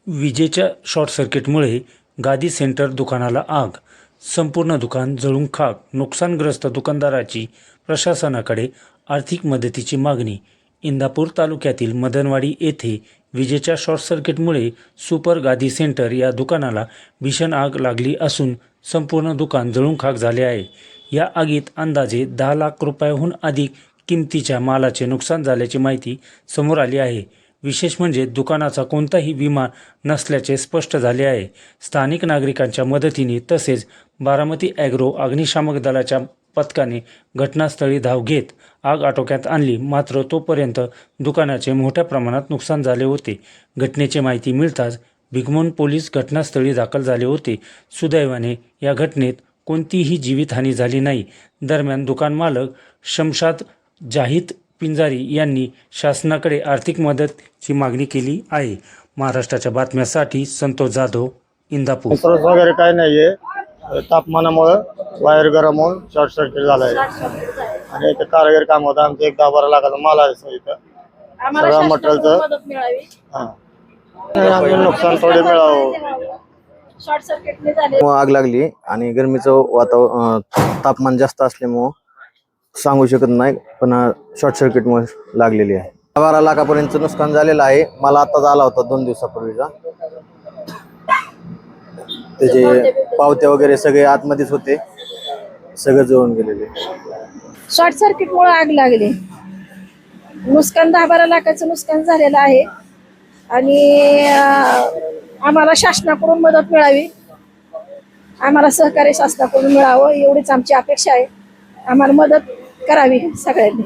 विजेच्या शॉर्ट सर्किटमुळे गादी सेंटर दुकानाला आग, संपूर्ण दुकान जळून खाक. नुकसानग्रस्त दुकानदाराची प्रशासनाकडे आर्थिक मदतीची मागणी. इंदापूर तालुक्यातील मदनवाडी येथे विजेच्या शॉर्ट सर्किटमुळे सुपर गादी सेंटर या दुकानाला भीषण आग लागली असून संपूर्ण दुकान जळून खाक झाले आहे. या आगीत अंदाजे 10 लाख रुपयांहून अधिक किमतीच्या मालाचे नुकसान झाल्याची माहिती समोर आली आहे. विशेष म्हणजे दुकानाचा कोणताही विमा नसल्याचे स्पष्ट झाले आहे. स्थानिक नागरिकांच्या मदतीने तसेच बारामती ॲग्रो अग्निशामक दलाच्या पथकाने घटनास्थळी धाव घेत आग आटोक्यात आणली. मात्र तोपर्यंत दुकानाचे मोठ्या प्रमाणात नुकसान झाले होते. घटनेची माहिती मिळताच भिगवण पोलीस घटनास्थळी दाखल झाले होते. सुदैवाने या घटनेत कोणतीही जीवितहानी झाली नाही. दरम्यान दुकान मालक शमशाद जाहीद पिंजारी यांनी शासनाकडे आर्थिक मदतीची मागणी केली आहे. महाराष्ट्राच्या बातम्यासाठी संतोष जाधव, इंदापूर. पाऊस वगैरे काय नाहीये, तापमानामुळे वायर गरम होऊन शॉर्ट सर्किट झालाय आणि इथे कारागीर काम होतं. आमचं एक 10-12 लाखाचा माल आहे इथं. सगळ्या मटेरियलचं नुकसान थोडे मिळावं. शॉर्ट सर्किटने झाले. आग लागली आणि गरमीचं वातावरण, तापमान जास्त असल्यामुळं सांगू शकत नाही, पण शॉर्ट सर्किटमुळे लागलेली आहे. 12 लाखापर्यंत नुकसान झालेलं आहे. मला आताच आला होता 2 दिवसापूर्वीचा. त्याचे पावत्या वगैरे सगळे आतमध्येच होते, सगळं जळून गेलेले. शॉर्ट सर्किट मुळे आग लागली. नुकसान 10-12 लाखाचं नुकसान झालेलं आहे आणि आम्हाला शासनाकडून मदत मिळावी, आम्हाला सहकार्य शासनाकडून मिळावं एवढीच आमची अपेक्षा आहे. आम्हाला मदत करावी सगळ्यांनी.